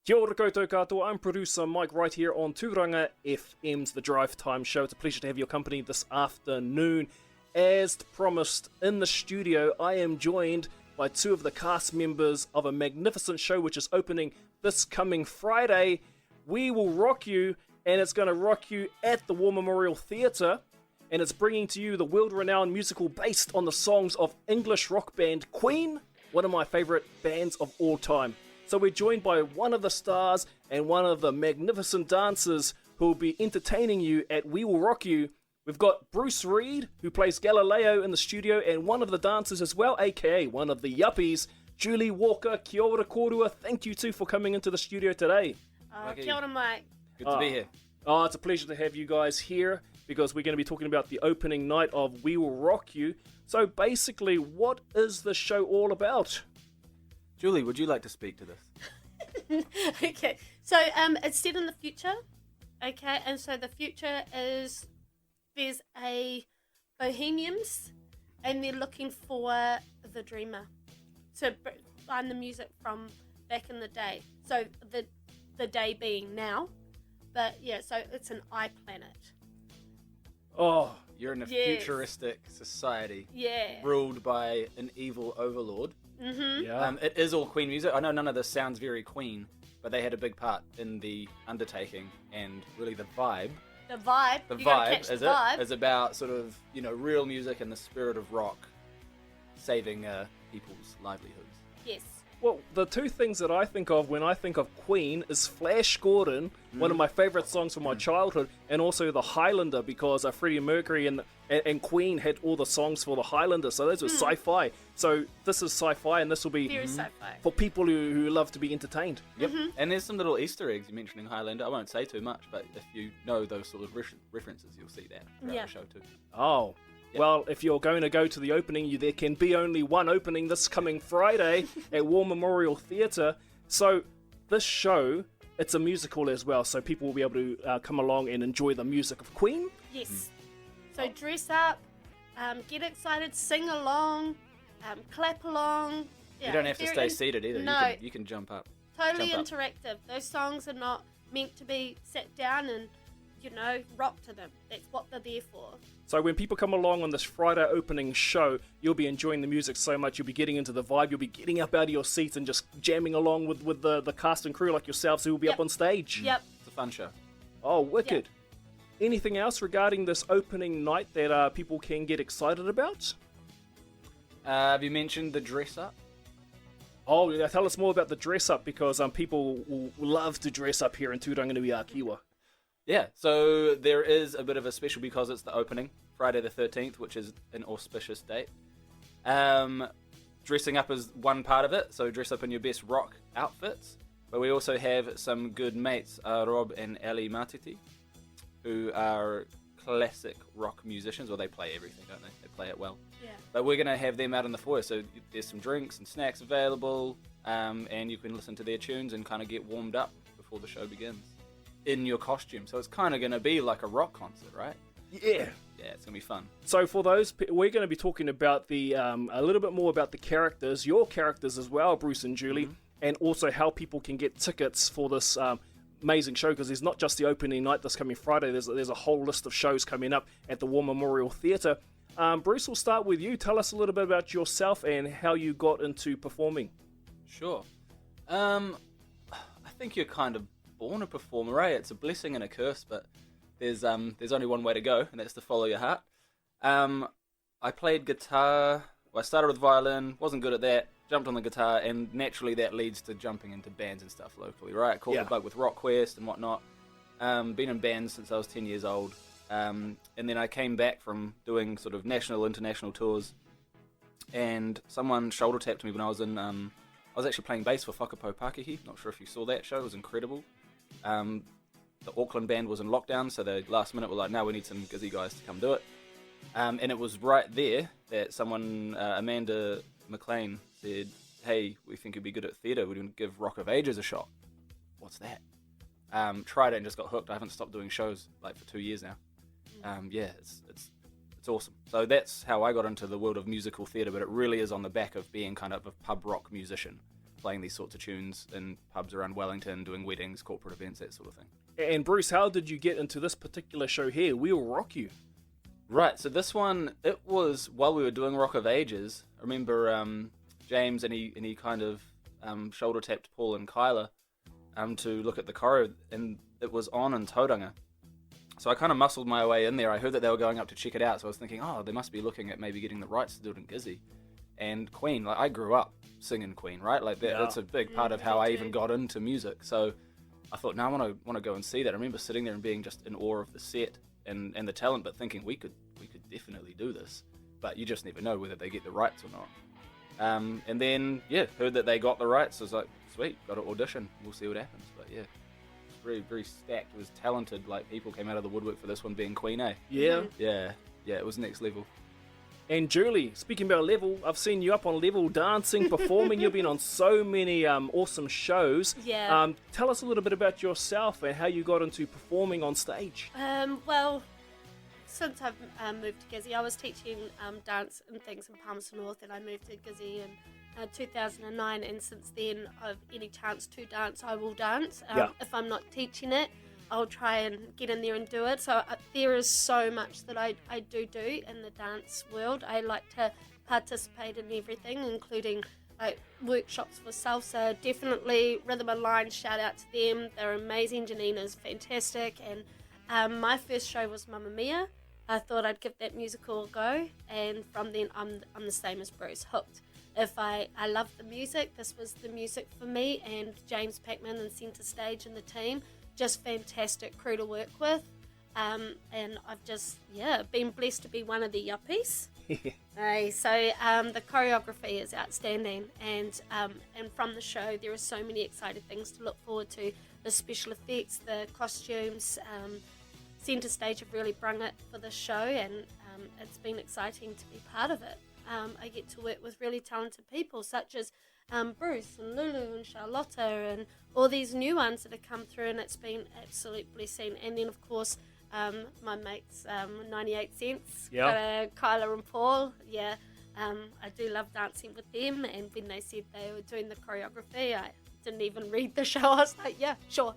Kia ora koutou katoa, I'm producer Mike right here on Turanga FM's The Drive Time Show. It's a pleasure to have your company this afternoon. As promised, in the studio, I am joined by two of the cast members of a magnificent show which is opening this coming Friday. We Will Rock You, and it's going to rock you at the War Memorial Theatre, and it's bringing to you the world-renowned musical based on the songs of English rock band Queen, one of my favourite bands of all time. So we're joined by one of the stars and one of the magnificent dancers who will be entertaining you at We Will Rock You. We've got Bruce Reid, who plays Galileo in the studio, and one of the dancers as well, aka one of the yuppies, Julie Walker. Kia ora korua. Thank you two for coming into the studio today. Kia ora, Mike. Good to be here. It's a pleasure to have you guys here because we're going to be talking about the opening night of We Will Rock You. So basically, what is the show all about? Julie, would you like to speak to this? Okay, so it's set in the future, okay, and so the future is there's a bohemians and they're looking for the dreamer to find the music from back in the day. So the day being now, but yeah, so it's an eye planet. Oh, You're in a Yes. futuristic society Yeah. ruled by an evil overlord. Mm-hmm. yeah. It is all Queen music. I know none of this sounds very Queen, but they had a big part in the undertaking and really the vibe. The vibe. The You gotta vibe, catch the is vibe. it? Is about sort of, real music and the spirit of rock saving people's livelihoods. Yes. Well, the two things that I think of when I think of Queen is Flash Gordon, one of my favourite songs from my childhood, and also The Highlander, because Freddie Mercury and Queen had all the songs for The Highlander, so those were sci-fi. So this is sci-fi, and this will be Very sci-fi. for people who love to be entertained. Yep. And there's some little Easter eggs you mentioning Highlander. I won't say too much, but if you know those sort of references, you'll see that throughout Yeah. the show too. Oh. Yep. Well, if you're going to go to the opening, there can be only one opening this coming Friday at War Memorial Theatre. So this show, it's a musical as well, so people will be able to come along and enjoy the music of Queen. Yes. So dress up, get excited, sing along, clap along. Yeah, You don't have to they're stay seated either. No. You can jump up. Totally jump up. interactive. Those songs are not meant to be sat down and, rock to them. That's what they're there for. So when people come along on this Friday opening show, you'll be enjoying the music so much, you'll be getting into the vibe, you'll be getting up out of your seats and just jamming along with the cast and crew like yourselves who will be Yep. up on stage. Yep. It's a fun show. Oh, wicked. Anything else regarding this opening night that people can get excited about? Have you mentioned the dress up? Oh, yeah, tell us more about the dress up because people will love to dress up here in Turanganuiakiwa. Yeah, so there is a bit of a special because it's the opening, Friday the 13th, which is an auspicious date. Dressing up is one part of it, so dress up in your best rock outfits. But we also have some good mates, Rob and Ali Matiti, who are classic rock musicians. Well, they play everything, don't they? They play it well. Yeah. But we're going to have them out in the foyer, so there's some drinks and snacks available, and you can listen to their tunes and kind of get warmed up before the show begins in your costume. So it's kind of going to be like a rock concert, right? Yeah. Yeah, it's going to be fun. So for those, we're going to be talking about the a little bit more about the characters, your characters as well, Bruce and Julie, and also how people can get tickets for this amazing show, because there's not just the opening night this coming Friday, there's a whole list of shows coming up at the War Memorial Theatre. Bruce, we'll start with you. Tell us a little bit about yourself and how you got into performing. Sure. I think you're kind of born a performer, right? It's a blessing and a curse, but there's only one way to go, and that's to follow your heart. I played guitar. Well, I started with violin, wasn't good at that, jumped on the guitar, and naturally that leads to jumping into bands and stuff locally, right? Caught the bug with Rock Quest and whatnot. Been in bands since I was 10 years old. And then I came back from doing sort of national, international tours, and someone shoulder tapped me when I was in, I was actually playing bass for Whakapo Pakihi. Not sure if you saw that show, it was incredible. The Auckland band was in lockdown, so the last minute were like, no, we need some Gizzy guys to come do it. And it was right there that someone, Amanda McLean, said, hey, we think you'd be good at theatre, we're going to give Rock of Ages a shot. What's that? Tried it and just got hooked. I haven't stopped doing shows like for 2 years now. Yeah, it's awesome. So that's how I got into the world of musical theatre, but it really is on the back of being kind of a pub rock musician. playing these sorts of tunes in pubs around Wellington, doing weddings, corporate events, that sort of thing. And Bruce, how did you get into this particular show here? We Will Rock You. Right, so this one, it was while we were doing Rock of Ages. I remember James and he kind of shoulder tapped Paul and Kyla to look at the choreo, and it was on in Turanga. So I kind of muscled my way in there. I heard that they were going up to check it out, so I was thinking, oh, they must be looking at maybe getting the rights to do it in Gizzy. And Queen, like I grew up singing Queen, right? Like that's a big part of how I even got into music. So I thought, no, I want to go and see that. I remember sitting there and being just in awe of the set and the talent, but thinking we could definitely do this. But you just never know whether they get the rights or not. And then heard that they got the rights. I was like, sweet, got to audition. We'll see what happens. But yeah, it's very, very stacked. It was talented. Like people came out of the woodwork for this one being Queen, eh? Yeah. Yeah, it was next level. And Julie, speaking about level, I've seen you up on level, dancing, performing. You've been on so many awesome shows. Yeah. Tell us a little bit about yourself and how you got into performing on stage. Well, since I've moved to Gizzy, I was teaching dance and things in Palmerston North, and I moved to Gizzy in 2009. And since then, I've any chance to dance, I will dance. If I'm not teaching it, I'll try and get in there and do it. So there is so much that I do in the dance world. I like to participate in everything, including like workshops for salsa. Definitely Rhythm and Line, shout out to them. They're amazing. Janina's fantastic. And my first show was Mamma Mia. I thought I'd give that musical a go, and from then I'm the same as Bruce, hooked. If I love the music, this was the music for me. And James Packman and Centre Stage and the team, just fantastic crew to work with, and I've just been blessed to be one of the yuppies. So the choreography is outstanding, and from the show there are so many exciting things to look forward to. The special effects, the costumes, Centre Stage have really brung it for the show, and it's been exciting to be part of it. I get to work with really talented people such as Bruce and Lulu and Charlotta and all these new ones that have come through, and it's been absolute blessing. And then of course my mates 98 Cents, Kyla and Paul, I do love dancing with them, and when they said they were doing the choreography, I didn't even read the show. I was like, yeah, sure.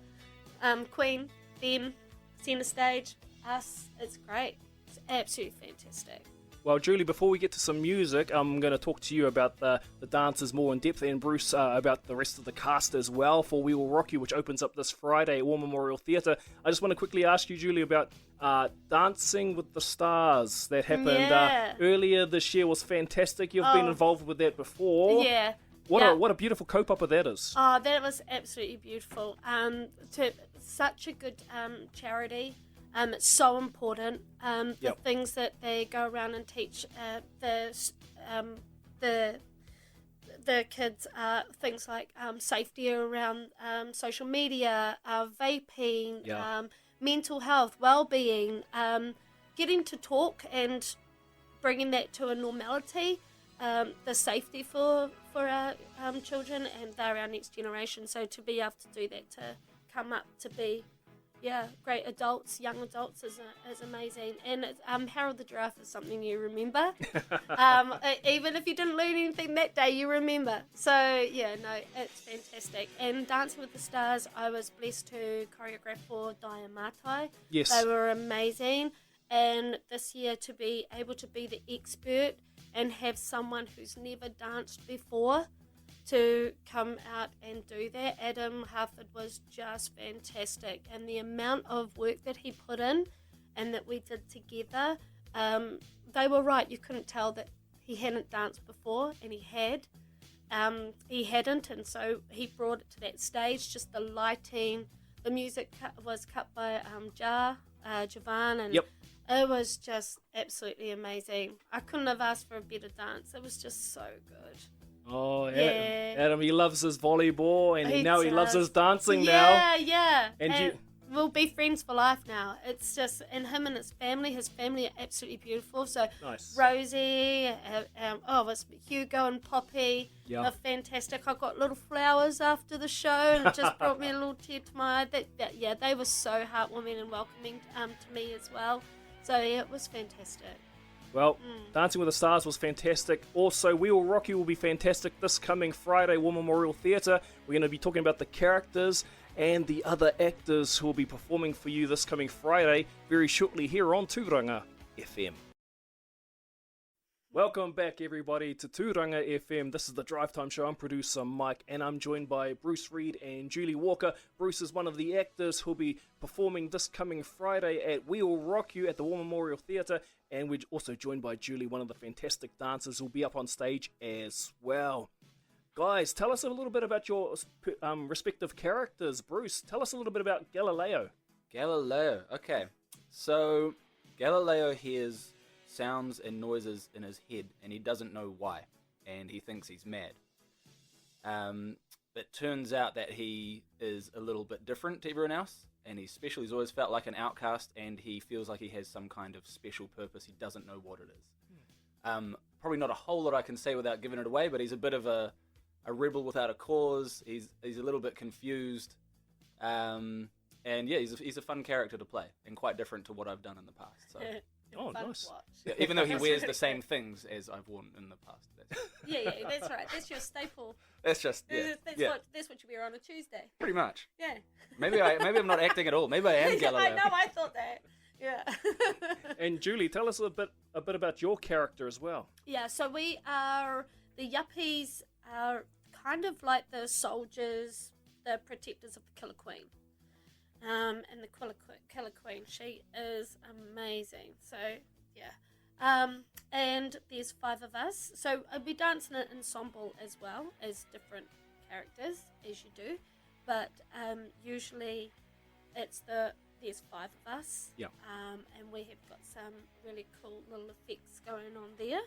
Queen, them, Centre Stage, us, it's great. It's absolutely fantastic. Well, Julie, before we get to some music, I'm going to talk to you about the dancers more in depth, and Bruce about the rest of the cast as well for We Will Rock You, which opens up this Friday at War Memorial Theatre. I just want to quickly ask you, Julie, about Dancing with the Stars that happened earlier this year. Was fantastic. You've been involved with that before. Yeah. What a beautiful co-pupper that is. Oh, that was absolutely beautiful. Such a good charity. It's so important. The things that they go around and teach the kids things like safety around social media, vaping, mental health, well-being, getting to talk and bringing that to a normality. The safety for our children, and they're our next generation. So to be able to do that, to come up to be great adults, young adults is amazing. And Harold the Giraffe is something you remember. Even if you didn't learn anything that day, you remember. So it's fantastic. And Dancing with the Stars, I was blessed to choreograph for Diamatai. Yes. They were amazing. And this year to be able to be the expert and have someone who's never danced before to come out and do that. Adam Harford was just fantastic, and the amount of work that he put in and that we did together, they were right. You couldn't tell that he hadn't danced before, and he hadn't, and so he brought it to that stage. Just the lighting, the music was cut by Javan, and it was just absolutely amazing. I couldn't have asked for a better dance. It was just so good. Oh, Adam, he loves his volleyball, and he loves his dancing now. Yeah. And we'll be friends for life now. It's just, and him and his family are absolutely beautiful. So nice. Rosie, it was Hugo and Poppy, are fantastic. I got little flowers after the show, and it just brought me a little tear to my eye. They were so heartwarming and welcoming to me as well. So it was fantastic. Well, Dancing with the Stars was fantastic. Also, We Will Rock You will be fantastic this coming Friday, War Memorial Theatre. We're going to be talking about the characters and the other actors who will be performing for you this coming Friday very shortly here on Turanga FM. Welcome back, everybody, to Turanga FM. This is the Drive Time Show. I'm producer Mike, and I'm joined by Bruce Reid and Julie Walker. Bruce is one of the actors who'll be performing this coming Friday at We Will Rock You at the War Memorial Theatre, and we're also joined by Julie, one of the fantastic dancers who'll be up on stage as well. Guys, tell us a little bit about your respective characters. Bruce, tell us a little bit about Galileo. Galileo, okay. So, Galileo hears sounds and noises in his head, and he doesn't know why, and he thinks he's mad. It turns out that he is a little bit different to everyone else, and he's special. He's always felt like an outcast, and he feels like he has some kind of special purpose. He doesn't know what it is. Probably not a whole lot I can say without giving it away, but he's a bit of a rebel without a cause. He's a little bit confused, and yeah, he's a fun character to play, and quite different to what I've done in the past. So. Oh, nice. Yeah, even though he wears the same things as I've worn in the past. Yeah, that's right. That's your staple. That's just That's what you wear on a Tuesday. Pretty much. Yeah. Maybe I'm not acting at all. Maybe I am Galileo. I know. I thought that. Yeah. And Julie, tell us a bit about your character as well. Yeah. So we are the Yuppies. Are kind of like the soldiers, the protectors of the Killer Queen. And the Killer Queen, she is amazing. So, yeah. And there's 5 of us. So we dance in an ensemble as well as different characters, as you do. But usually there's 5 of us. Yeah. And we have got some really cool little effects going on there.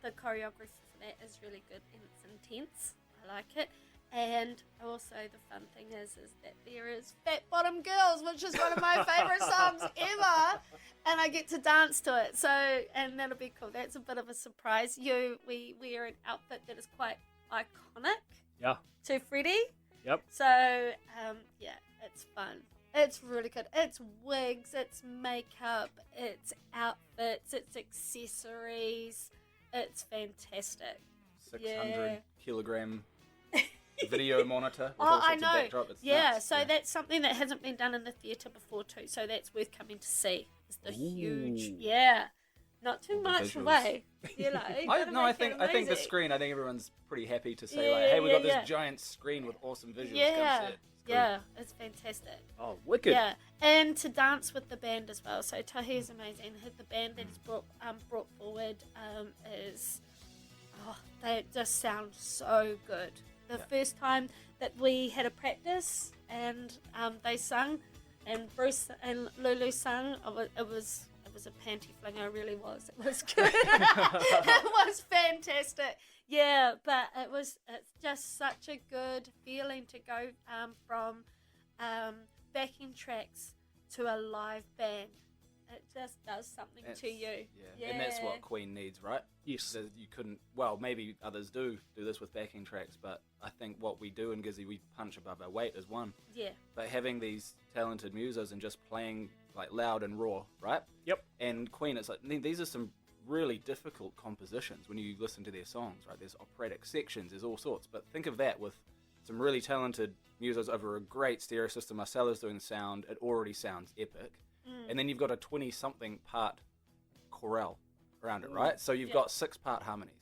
The choreography for that is really good and it's intense. I like it. And also the fun thing is that there is Fat Bottom Girls, which is one of my favourite songs ever, and I get to dance to it. So, and that'll be cool. That's a bit of a surprise. We wear an outfit that is quite iconic. Yeah. To Freddie. Yep. So, yeah, it's fun. It's really good. It's wigs, it's makeup, it's outfits, it's accessories. It's fantastic. 600 kilogram video monitor with Oh, all I sorts know. of backdrop. It's Yeah, nuts. so that's something that hasn't been done in the theatre before too. So that's worth coming to see. It's the huge, not too All the much visuals. away. You know, I think the amazing. screen. I think everyone's pretty happy to say Yeah, like, hey, we got this yeah. giant screen with awesome visuals. Come Yeah, see it. It's cool. yeah, it's fantastic. Oh, wicked. Yeah, and to dance with the band as well. So Tahi is amazing. The band that is brought forward is, they just sound so good. The first time that we had a practice and they sung, and Bruce and Lulu sung, it was a panty flinger. It really was. It was good. It was fantastic. Yeah, but it's just such a good feeling to go from backing tracks to a live band. It just does something to you. Yeah. And that's what Queen needs, right? Yes. You couldn't. Well, maybe others do this with backing tracks, but I think what we do in Gizzy, we punch above our weight as one. Yeah. But having these talented musos and just playing like loud and raw, right? Yep. And Queen, it's like these are some really difficult compositions when you listen to their songs, right? There's operatic sections, there's all sorts. But think of that with some really talented musos over a great stereo system. Marcella's doing the sound. It already sounds epic. And then you've got a 20-something part chorale around it, right? So you've got 6-part harmonies.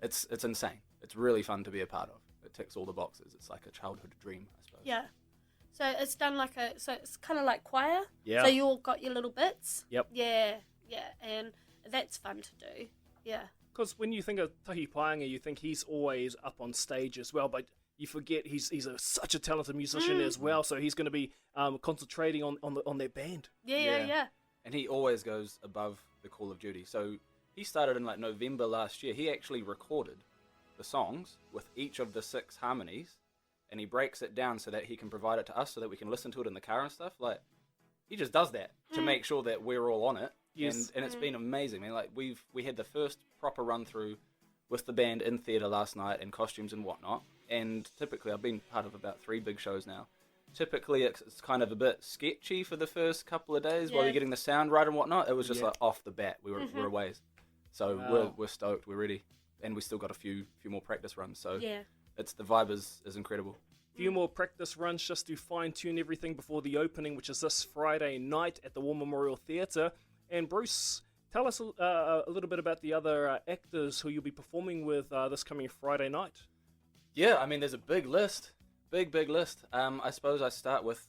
It's insane. It's really fun to be a part of. It ticks all the boxes. It's like a childhood dream, I suppose. Yeah. So it's done so it's kind of like choir. Yeah. So you all got your little bits. Yep. Yeah, and that's fun to do. Yeah. Because when you think of Tahi Paenga, you think he's always up on stage as well, but you forget he's such a talented musician as well, so he's going to be concentrating on their band. Yeah. And he always goes above the call of duty. So he started in like November last year. He actually recorded the songs with each of the 6 harmonies, and he breaks it down so that he can provide it to us so that we can listen to it in the car and stuff. Like, he just does that to make sure that we're all on it. Yes. And it's been amazing. I mean, like we had the first proper run through with the band in theatre last night and costumes and whatnot. And typically I've been part of about 3 big shows now. typically it's kind of a bit sketchy for the first couple of days while Yeah. you're getting the sound right and whatnot. It was just Yeah. like off the bat, we're away. So Wow. we're stoked, we're ready. And we still got a few more practice runs, so Yeah. it's the vibe is incredible. Few more practice runs just to fine-tune everything before the opening, which is this Friday night at the War Memorial Theatre. And Bruce, tell us a little bit about the other actors who you'll be performing with this coming Friday night. Yeah, I mean, there's a big list. Big list. I suppose I start with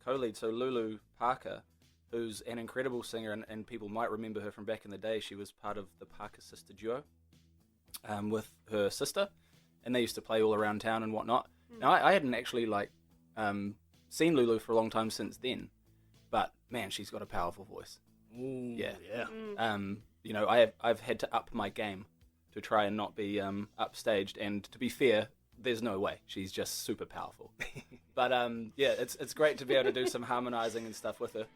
co-lead, so Lulu Parker, who's an incredible singer, and people might remember her from back in the day. She was part of the Parker sister duo with her sister, and they used to play all around town and whatnot. Now, I hadn't actually seen Lulu for a long time since then, but man, she's got a powerful voice. Ooh, Yeah. yeah. You know, I've had to up my game to try and not be upstaged, and to be fair, there's no way. She's just super powerful. But yeah, it's great to be able to do some harmonizing and stuff with her.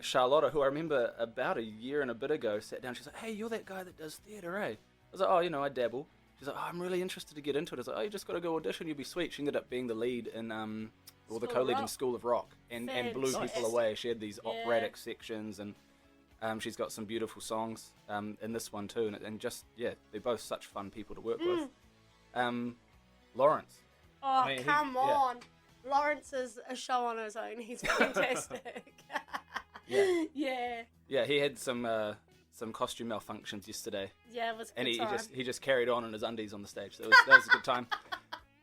Charlotta, who I remember about a year and a bit ago, sat down. She's like, "Hey, you're that guy that does theatre, eh?" I was like, "Oh, you know, I dabble." She's like, "Oh, I'm really interested to get into it." I was like, "Oh, you just got to go audition. You'll be sweet." She ended up being the lead in or the School of co-lead in Rock. School of Rock, and blew Fantastic. people away. She had these Yeah. operatic sections, and she's got some beautiful songs in this one too. And just yeah, they're both such fun people to work with. Lawrence. Oh, I mean, come yeah. on. Lawrence is a show on his own. He's fantastic. Yeah. Yeah. Yeah, he had some costume malfunctions yesterday, Yeah, it was a and good time. he just carried on in his undies on the stage. That was a good time.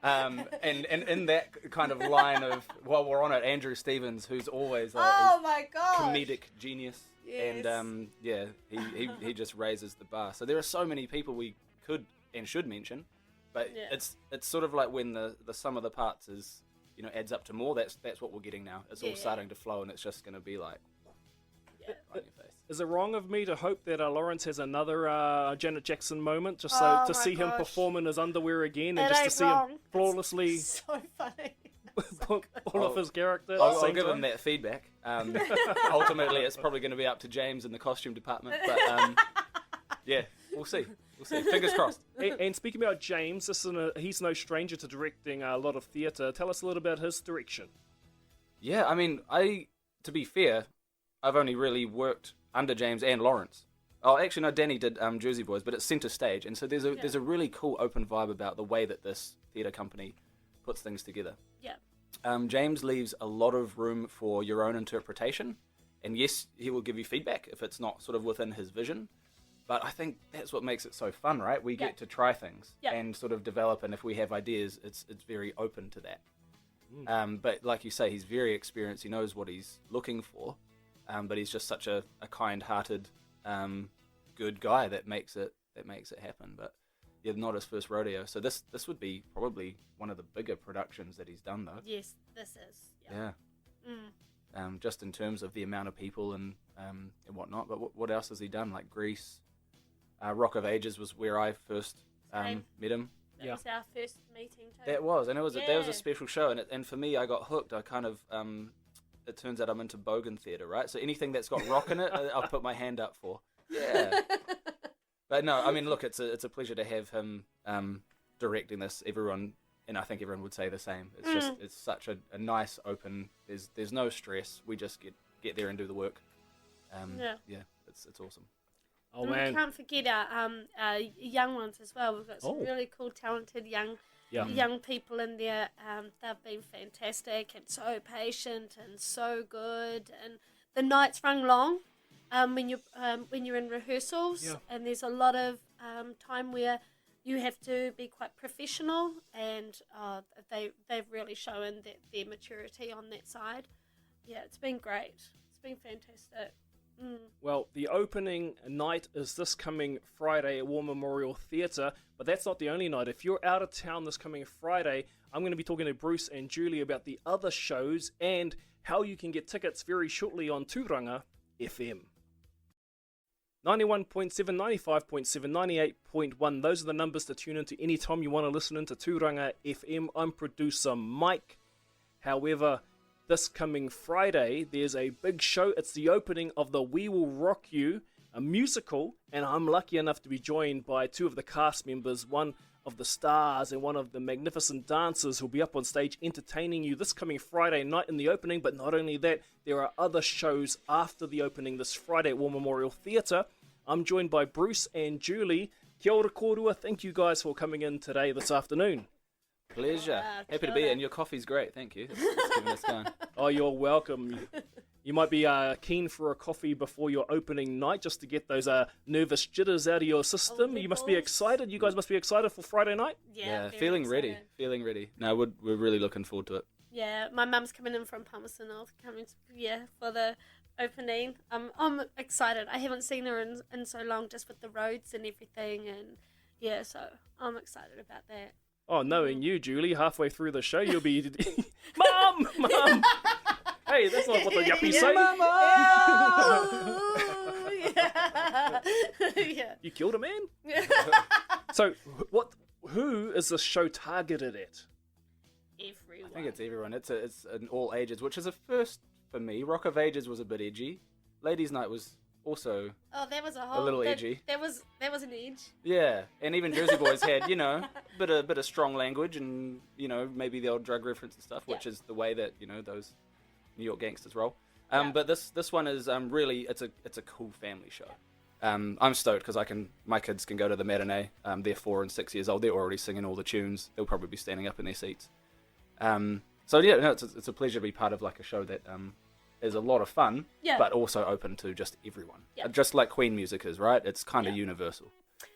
And in that kind of line of, while we're on it, Andrew Stevens, who's always like Oh my god. comedic genius, Yes. and yeah, he just raises the bar. So there are so many people we could and should mention, but Yeah. it's sort of like when the sum of the parts is, you know, adds up to more. That's what we're getting now. It's all Yeah. starting to flow, and it's just going to be like Yeah. right in your face. Is it wrong of me to hope that Lawrence has another Janet Jackson moment, just Oh to my see him gosh. perform in his underwear again, and It just to ain't see wrong. him flawlessly It's so funny. put all of his character. at the I'll same give him time? that feedback. Ultimately, it's probably going to be up to James in the costume department, but yeah, we'll see. Fingers crossed. And speaking about James, he's no stranger to directing a lot of theatre. Tell us a little about his direction. Yeah, I mean, to be fair, I've only really worked under James and Lawrence. Oh, actually, no, Danny did Jersey Boys, but it's centre stage, and so there's a really cool open vibe about the way that this theatre company puts things together. Yeah. James leaves a lot of room for your own interpretation, and yes, he will give you feedback if it's not sort of within his vision, but I think that's what makes it so fun, right? We Yeah. get to try things Yeah. and sort of develop, and if we have ideas, it's very open to that. But like you say, he's very experienced, he knows what he's looking for, but he's just such a kind-hearted, good guy that makes it happen. But yeah, not his first rodeo, so this would be probably one of the bigger productions that he's done, though. Yes, this is. Yeah. Yeah. Just in terms of the amount of people and whatnot. But what else has he done? Like Grease, Rock of Ages was where I first Same. met him. That Yeah. was our first meeting too. That was, and that was Yeah. a special show, and for me, I got hooked. I kind of it turns out I'm into bogan theatre, right? So anything that's got rock in it, I'll put my hand up for. Yeah. But no, I mean, look, it's a pleasure to have him directing this. Everyone, and I think everyone would say the same. It's just it's such a nice open. There's no stress. We just get there and do the work. Yeah. It's awesome. Oh And man, we can't forget our young ones as well. We've got some Oh. really cool, talented yeah. young people in there. They've been fantastic and so patient and so good. And the nights run long when you're in rehearsals, Yeah. and there's a lot of time where you have to be quite professional, and they've really shown their maturity on that side. Yeah, it's been great. It's been fantastic. Well, the opening night is this coming Friday at War Memorial Theatre, but that's not the only night. If you're out of town this coming Friday, I'm going to be talking to Bruce and Julie about the other shows and how you can get tickets very shortly on Turanga FM. 91.7, 95.7, 98.1. Those are the numbers to tune into anytime you want to listen into Turanga FM. I'm producer Mike. However, this coming Friday, there's a big show. It's the opening of the We Will Rock You, a musical, and I'm lucky enough to be joined by two of the cast members. One of the stars and one of the magnificent dancers who'll be up on stage entertaining you this coming Friday night in the opening. But not only that, there are other shows after the opening this Friday at War Memorial Theatre. I'm joined by Bruce and Julie. Kia ora kōrua. Thank you guys for coming in today this afternoon. Pleasure. Happy to be here, and your coffee's great. Thank you. It's giving us going. Oh, you're welcome. You might be keen for a coffee before your opening night just to get those nervous jitters out of your system. You must be excited. You guys must be excited for Friday night. Yeah, very feeling excited. ready. Feeling ready. No, we're really looking forward to it. Yeah, my mum's coming in from Palmerston North, for the opening. I'm excited. I haven't seen her in so long, just with the roads and everything, and yeah, so I'm excited about that. Oh, knowing you, Julie, halfway through the show, you'll be, Mum! Hey, that's not what the yuppies say. Yeah. You killed a man? So, who is the show targeted at? Everyone. I think it's everyone. It's an all ages, which is a first for me. Rock of Ages was a bit edgy. Ladies' Night was also That was a whole little edgy. That was an edge. Yeah, and even Jersey Boys had, bit of strong language and, maybe the old drug reference and stuff, which is the way that, those New York gangsters roll. But this one is really, it's a cool family show. I'm stoked because my kids can go to the matinee. They're 4 and 6 years old. They're already singing all the tunes. They'll probably be standing up in their seats. It's a pleasure to be part of like a show that is a lot of fun, but also open to just everyone. Just like Queen music is, right? It's kind of universal.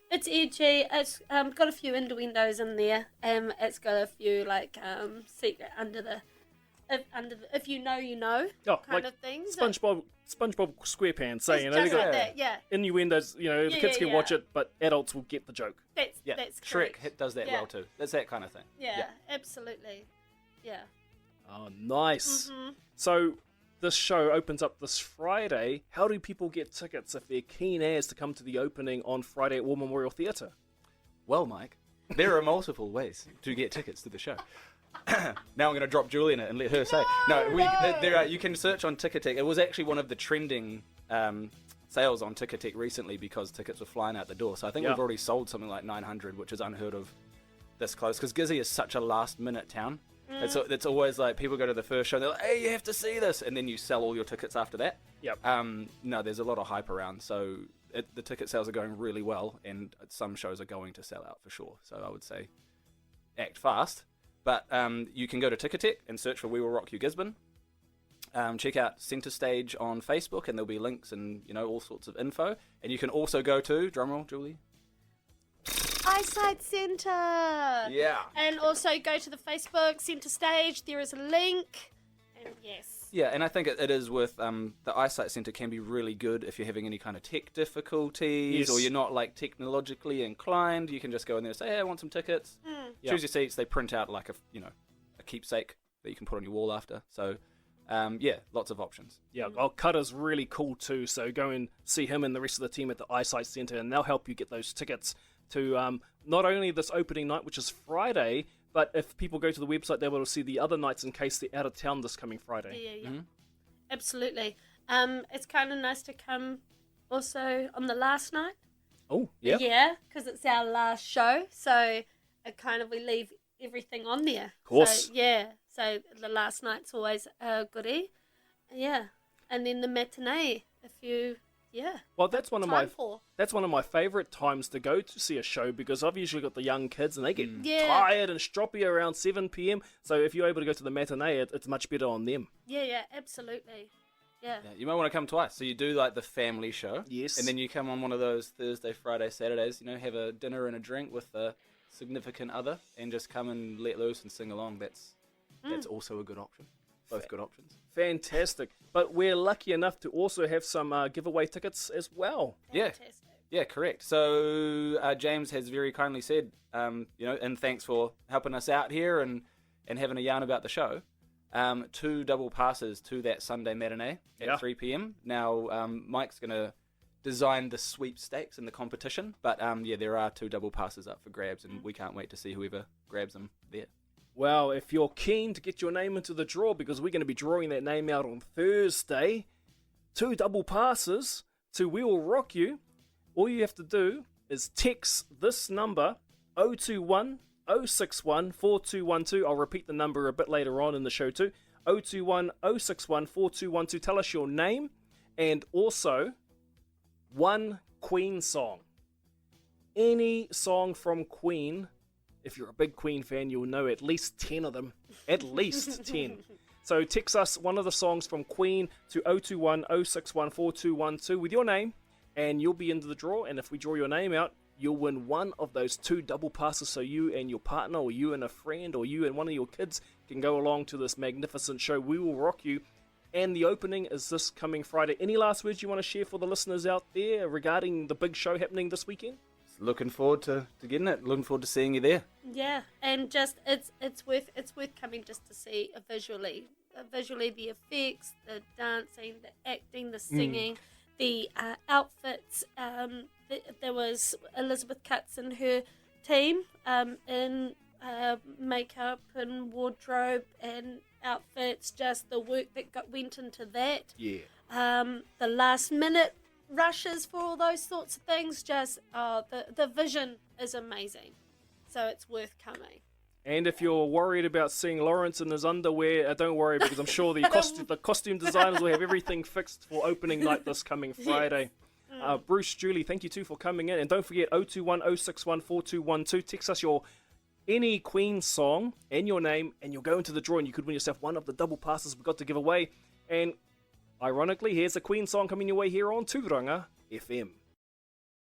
It's edgy. It's got a few innuendos in there. It's got a few secret if you know, you know, kind of things. SpongeBob SquarePants saying, it's just like that, yeah. Innuendos, the kids can watch it, but adults will get the joke. That's Shrek correct. does that well too. That's that kind of thing. Yeah, absolutely. Yeah. Oh, nice. Mm-hmm. So this show opens up this Friday. How do people get tickets if they're keen as to come to the opening on Friday at War Memorial Theatre? Well, Mike, there are multiple ways to get tickets to the show. Now I'm going to drop Julie in it and let her say. There are. You can search on Ticketek. It was actually one of the trending sales on Ticketek recently because tickets were flying out the door. So I think we've already sold something like 900, which is unheard of this close. Because Gizzy is such a last-minute town. It's always like people go to the first show, they're like, hey, you have to see this, and then you sell all your tickets after that. No, there's a lot of hype around, so the ticket sales are going really well, and some shows are going to sell out for sure. So I would say act fast. But you can go to Ticketek and search for We Will Rock You Gisborne. Check out Centre Stage on Facebook, and there'll be links and all sorts of info. And you can also go to, drumroll, Julie. Eyesight Centre. Yeah. And also go to the Facebook Centre Stage. There is a link. And yes. Yeah, and I think it is with the Eyesight Centre can be really good if you're having any kind of tech difficulties or you're not technologically inclined. You can just go in there and say, hey, I want some tickets. Choose your seats. They print out like a keepsake that you can put on your wall after. So lots of options. Yeah, Cutter's really cool too. So go and see him and the rest of the team at the Eyesight Centre, and they'll help you get those tickets to not only this opening night, which is Friday, but if people go to the website, they'll be able to see the other nights in case they're out of town this coming Friday. Yeah. Absolutely. It's kind of nice to come also on the last night. Oh, yeah. Yeah, because it's our last show, so we leave everything on there. Of course. So the last night's always a goodie. Yeah. And then the matinee, if you... Yeah. Well, that's one of my favourite times to go to see a show because I've usually got the young kids and they get tired and stroppy around 7 p.m. So if you're able to go to the matinee, it's much better on them. Yeah, absolutely. Yeah. You might want to come twice. So you do like the family show. Yes. And then you come on one of those Thursday, Friday, Saturdays, have a dinner and a drink with a significant other and just come and let loose and sing along. That's also a good option. Both good options. Fantastic. But we're lucky enough to also have some giveaway tickets as well. Fantastic. Yeah, correct. So James has very kindly said, and thanks for helping us out here and having a yarn about the show. 2 double passes to that Sunday matinee at 3 p.m. Now, Mike's going to design the sweepstakes in the competition, but there are 2 double passes up for grabs, and we can't wait to see whoever grabs them there. Well, if you're keen to get your name into the draw, because we're going to be drawing that name out on Thursday, 2 double passes to We Will Rock You, all you have to do is text this number 021 061 4212. I'll repeat the number a bit later on in the show too. 021 061 4212. Tell us your name and also one Queen song. Any song from Queen. If you're a big Queen fan, you'll know at least 10 of them. At least 10. So text us one of the songs from Queen to 021 061 4212 with your name, and you'll be into the draw. And if we draw your name out, you'll win one of those 2 double passes, so you and your partner, or you and a friend, or you and one of your kids can go along to this magnificent show. We will rock you. And the opening is this coming Friday. Any last words you want to share for the listeners out there regarding the big show happening this weekend? Looking forward to getting it. Looking forward to seeing you there. Yeah, and just it's worth coming just to see visually the effects, the dancing, the acting, the singing, the outfits. There was Elizabeth Cutts and her team in makeup and wardrobe and outfits. Just the work that went into that. Yeah. The last minute rushes for all those sorts of things. Just the vision is amazing, so it's worth coming. And if you're worried about seeing Lawrence in his underwear, don't worry, because I'm sure the costume designers will have everything fixed for opening night this coming Friday. Yes. Bruce, Julie, thank you too for coming in, and don't forget 021 061 4212. Text us your any Queen song and your name, and you'll go into the draw, and you could win yourself one of the double passes we've got to give away. And ironically, here's a Queen song coming your way here on Turanga FM.